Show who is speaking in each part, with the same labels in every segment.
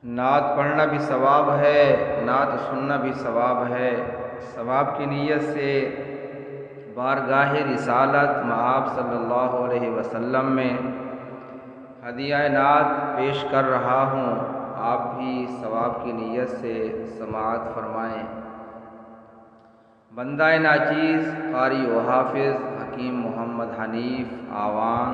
Speaker 1: نعت پڑھنا بھی ثواب ہے، نعت سننا بھی ثواب ہے۔ ثواب کی نیت سے بارگاہ رسالت مآب صلی اللہ علیہ وسلم میں ہدیہ نعت پیش کر رہا ہوں، آپ بھی ثواب کی نیت سے سماعت فرمائیں۔ بندہ ناچیز قاری و حافظ حکیم محمد حنیف آوان،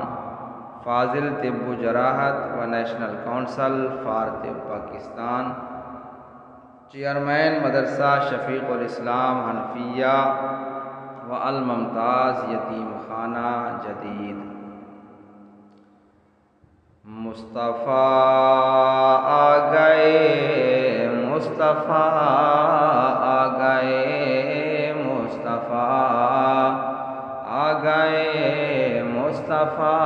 Speaker 1: فاضل طب و جراحت و نیشنل کونسل فار طب پاکستان، چیئرمین مدرسہ شفیق الاسلام حنفیہ و الممتاز یتیم خانہ جدید۔ مصطفیٰ آ گئے، مصطفیٰ آ گئے، مصطفیٰ آ گئے، مصطفیٰ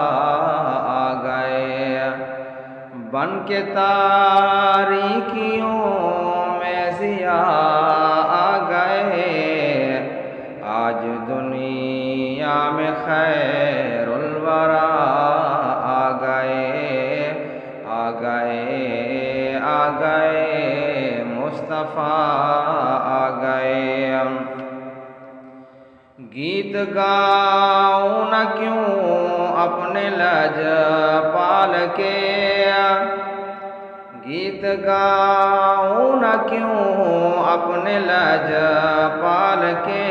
Speaker 1: آ گئے، بن کے تاریکیوں میں ضیاء آ گئے، آج دنیا میں خیر الورا آ گئے، آ گئے، آ گئے، مصطفیٰ آ گئے۔ گیت گاؤں نہ کیوں اپنے لجپال کے، گیت گاؤں نہ کیوں اپنے لجپال کے،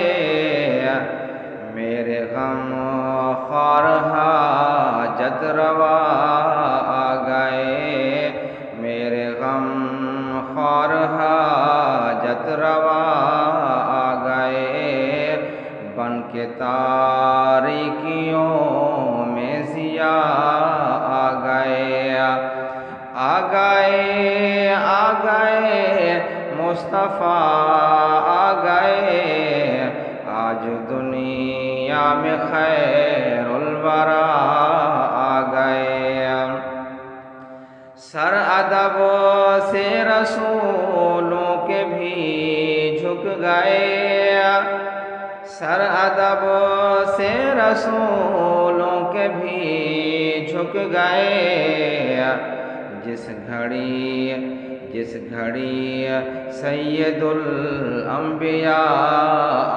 Speaker 1: میرے غم خوار حاجت روا آ گئے، میرے غم خوار حاجت روا آ گئے، بن کے تاریکیوں میں ضیاء آ گئے، آ گئے، آ گئے، مصطفیٰ آ گئے، آج دنیا میں خیر الورا آ گئے۔ سر ادب سے رسولوں کے بھی جھک گئے، سر ادب سے رسولوں کے بھی جھک گئے، جس گھڑی سید الانبیاء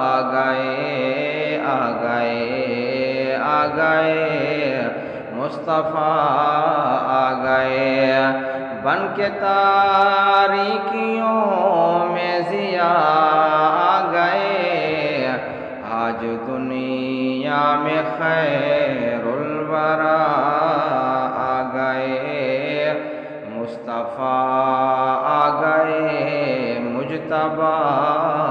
Speaker 1: آ گئے، آ گئے، آ گئے، مصطفیٰ آ گئے، بن کے تاریکیوں میں ضیاء آ گئے، آج دنیا میں خیر الورا آ گئے، مصطفیٰ آ گئے، مجتبیٰ